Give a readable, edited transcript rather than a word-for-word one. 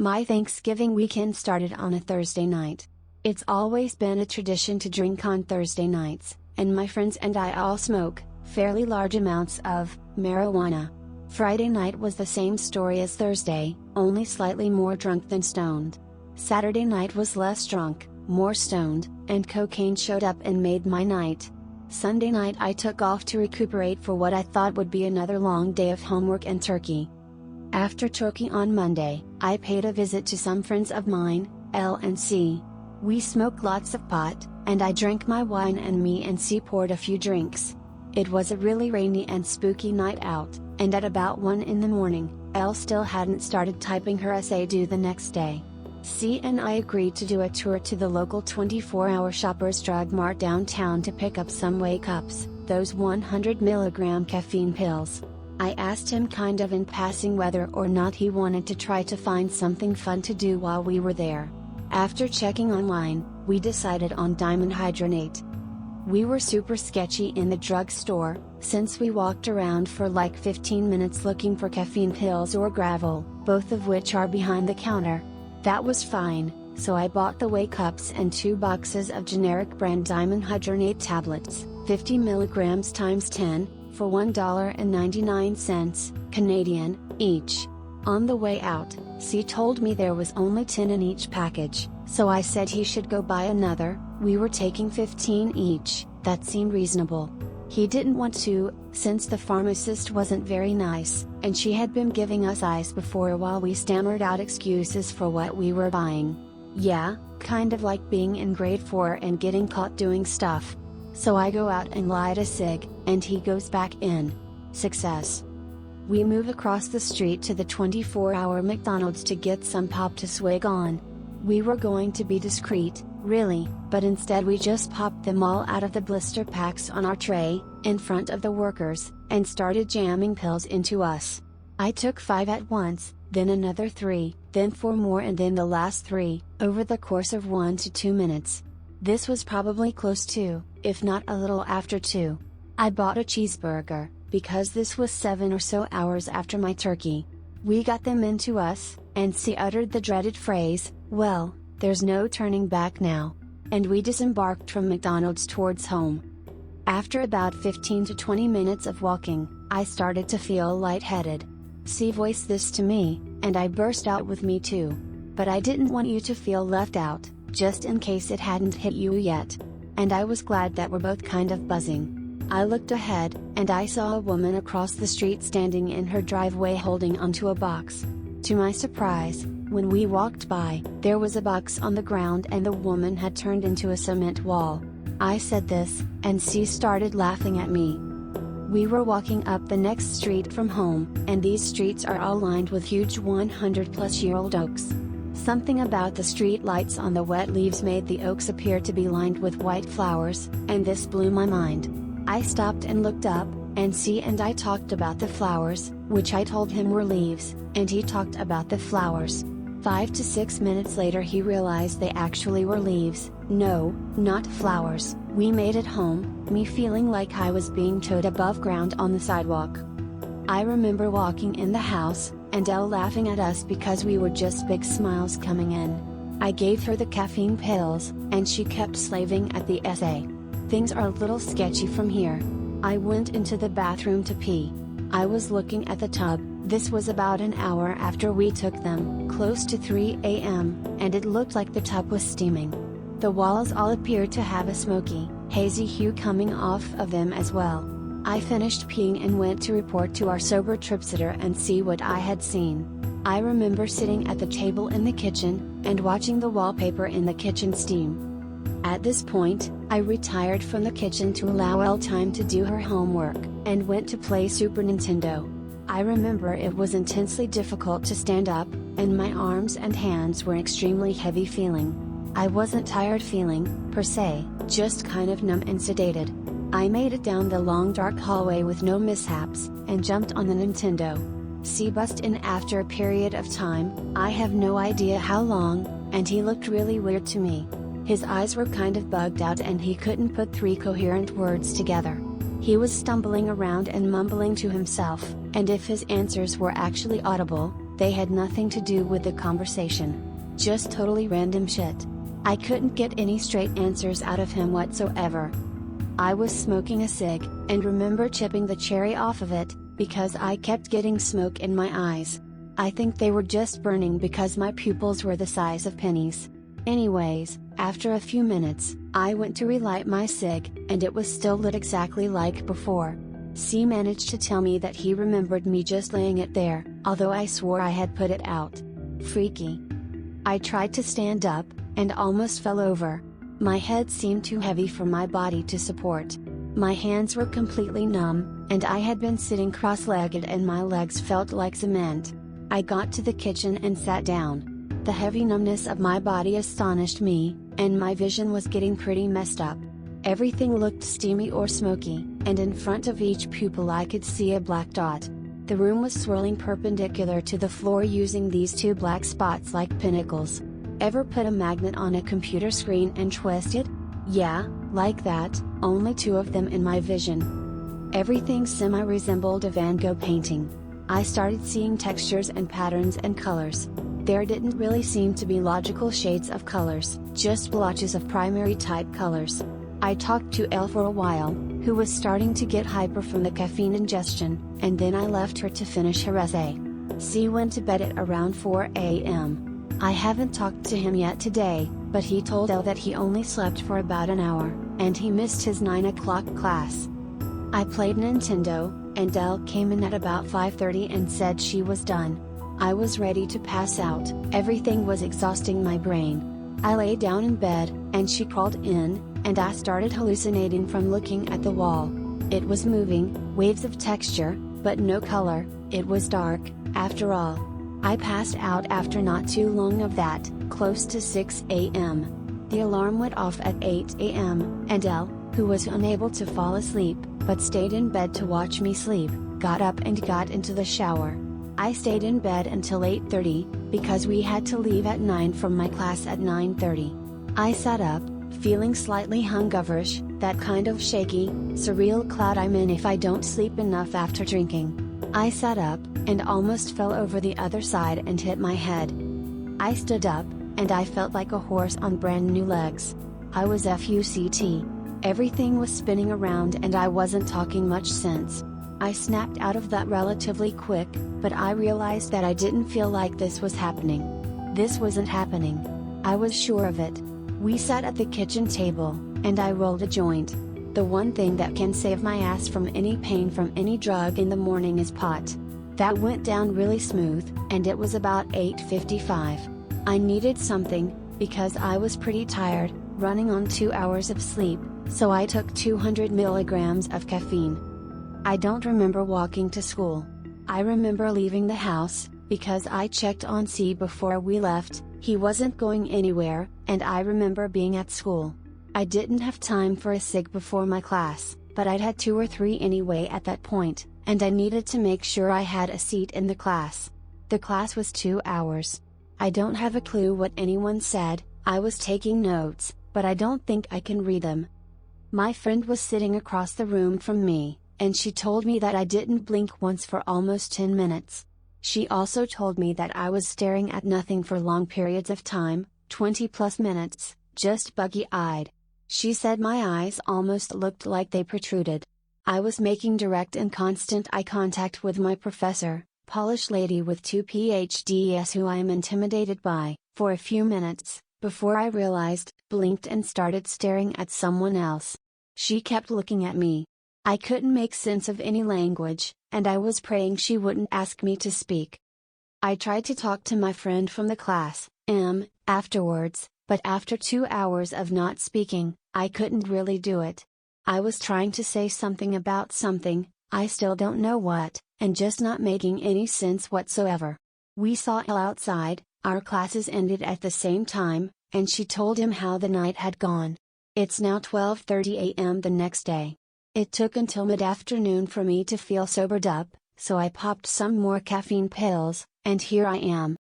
My Thanksgiving weekend started on a Thursday night. It's always been a tradition to drink on Thursday nights, and my friends and I all smoke fairly large amounts of marijuana. Friday night was the same story as Thursday, only slightly more drunk than stoned. Saturday night was less drunk, more stoned, and cocaine showed up and made my night. Sunday night I took off to recuperate for what I thought would be another long day of homework and turkey. After turkey on Monday, I paid a visit to some friends of mine, L and C. We smoked lots of pot, and I drank my wine and me and C poured a few drinks. It was a really rainy and spooky night out, and at about 1 in the morning, L still hadn't started typing her essay due the next day. C and I agreed to do a tour to the local 24-hour Shoppers Drug Mart downtown to pick up some wake ups, those 100 mg caffeine pills. I asked him kind of in passing whether or not he wanted to try to find something fun to do while we were there. After checking online, we decided on Dimenhydrinate. We were super sketchy in the drugstore, since we walked around for like 15 minutes looking for caffeine pills or gravel, both of which are behind the counter. That was fine, so I bought the wake ups and 2 boxes of generic brand Dimenhydrinate tablets, 50 mg times 10, for $1.99 Canadian, each. On the way out, C told me there was only 10 in each package, so I said he should go buy another. We were taking 15 each, that seemed reasonable. He didn't want to, since the pharmacist wasn't very nice, and she had been giving us ice before while we stammered out excuses for what we were buying. Yeah, kind of like being in grade 4 and getting caught doing stuff. So I go out and light a cig, and he goes back in. Success. We move across the street to the 24-hour McDonald's to get some pop to swig on. We were going to be discreet, really, but instead we just popped them all out of the blister packs on our tray, in front of the workers, and started jamming pills into us. I took 5 at once, then another 3, then 4 more and then the last 3, over the course of 1 to 2 minutes. This was probably close to, if not a little after 2. I bought a cheeseburger, because this was 7 or so hours after my turkey. We got them into us, and C uttered the dreaded phrase, "Well, there's no turning back now." And we disembarked from McDonald's towards home. After about 15 to 20 minutes of walking, I started to feel lightheaded. C voiced this to me, and I burst out with "Me too. But I didn't want you to feel left out, just in case it hadn't hit you yet." And I was glad that we're both kind of buzzing. I looked ahead, and I saw a woman across the street standing in her driveway holding onto a box. To my surprise, when we walked by, there was a box on the ground and the woman had turned into a cement wall. I said this, and C started laughing at me. We were walking up the next street from home, and these streets are all lined with huge 100-plus-year-old oaks. Something about the street lights on the wet leaves made the oaks appear to be lined with white flowers, and this blew my mind. I stopped and looked up, and C and I talked about the flowers, which I told him were leaves, and he talked about the flowers. 5 to 6 minutes later he realized they actually were leaves, no, not flowers. We made it home, me feeling like I was being towed above ground on the sidewalk. I remember walking in the house, and Elle laughing at us because we were just big smiles coming in. I gave her the caffeine pills, and she kept slaving at the essay. Things are a little sketchy from here. I went into the bathroom to pee. I was looking at the tub. This was about an hour after we took them, close to 3 a.m., and it looked like the tub was steaming. The walls all appeared to have a smoky, hazy hue coming off of them as well. I finished peeing and went to report to our sober trip sitter and see what I had seen. I remember sitting at the table in the kitchen, and watching the wallpaper in the kitchen steam. At this point, I retired from the kitchen to allow Elle time to do her homework, and went to play Super Nintendo. I remember it was intensely difficult to stand up, and my arms and hands were extremely heavy feeling. I wasn't tired feeling, per se, just kind of numb and sedated. I made it down the long dark hallway with no mishaps, and jumped on the Nintendo. C buzzed in after a period of time, I have no idea how long, and he looked really weird to me. His eyes were kind of bugged out and he couldn't put 3 coherent words together. He was stumbling around and mumbling to himself, and if his answers were actually audible, They had nothing to do with the conversation. Just totally random shit. I couldn't get any straight answers out of him whatsoever. I was smoking a cig, and remember chipping the cherry off of it, because I kept getting smoke in my eyes. I think they were just burning because my pupils were the size of pennies. Anyways, after a few minutes, I went to relight my cig, and it was still lit exactly like before. C managed to tell me that he remembered me just laying it there, although I swore I had put it out. Freaky. I tried to stand up, and almost fell over. My head seemed too heavy for my body to support. My hands were completely numb, and I had been sitting cross-legged and my legs felt like cement. I got to the kitchen and sat down. The heavy numbness of my body astonished me, and my vision was getting pretty messed up. Everything looked steamy or smoky, and in front of each pupil I could see a black dot. The room was swirling perpendicular to the floor using these two black spots like pinnacles. Ever put a magnet on a computer screen and twist it? Yeah, like that, only two of them in my vision. Everything semi-resembled a Van Gogh painting. I started seeing textures and patterns and colors. There didn't really seem to be logical shades of colors, just blotches of primary type colors. I talked to Elle for a while, who was starting to get hyper from the caffeine ingestion, and then I left her to finish her essay. C went to bed at around 4 a.m. I haven't talked to him yet today, but he told Elle that he only slept for about an hour, and he missed his 9 o'clock class. I played Nintendo, and Elle came in at about 5:30 and said she was done. I was ready to pass out, everything was exhausting my brain. I lay down in bed, and she crawled in, and I started hallucinating from looking at the wall. It was moving, waves of texture, but no color, it was dark, after all. I passed out after not too long of that, close to 6 a.m. The alarm went off at 8 a.m., and Elle, who was unable to fall asleep, but stayed in bed to watch me sleep, got up and got into the shower. I stayed in bed until 8:30, because we had to leave at 9 from my class at 9:30. I sat up, feeling slightly hungoverish, that kind of shaky, surreal cloud I'm in if I don't sleep enough after drinking. I sat up, and almost fell over the other side and hit my head. I stood up, and I felt like a horse on brand new legs. I was FUCT. Everything was spinning around and I wasn't talking much sense. I snapped out of that relatively quick, but I realized that I didn't feel like this was happening. This wasn't happening. I was sure of it. We sat at the kitchen table, and I rolled a joint. The one thing that can save my ass from any pain from any drug in the morning is pot. That went down really smooth, and it was about 8:55. I needed something, because I was pretty tired, running on 2 hours of sleep, so I took 200 milligrams of caffeine. I don't remember walking to school. I remember leaving the house, because I checked on C before we left, he wasn't going anywhere, and I remember being at school. I didn't have time for a cig before my class, but I'd had 2 or 3 anyway at that point, and I needed to make sure I had a seat in the class. The class was 2 hours. I don't have a clue what anyone said, I was taking notes, but I don't think I can read them. My friend was sitting across the room from me, and she told me that I didn't blink once for almost 10 minutes. She also told me that I was staring at nothing for long periods of time, 20 plus minutes, just buggy-eyed. She said my eyes almost looked like they protruded. I was making direct and constant eye contact with my professor, Polish lady with 2 PhDs who I am intimidated by, for a few minutes, before I realized, blinked and started staring at someone else. She kept looking at me. I couldn't make sense of any language, and I was praying she wouldn't ask me to speak. I tried to talk to my friend from the class, afterwards, but after 2 hours of not speaking, I couldn't really do it. I was trying to say something about something, I still don't know what, and just not making any sense whatsoever. We saw Elle outside, our classes ended at the same time, and she told him how the night had gone. It's now 12:30 a.m. the next day. It took until mid-afternoon for me to feel sobered up, so I popped some more caffeine pills, and here I am,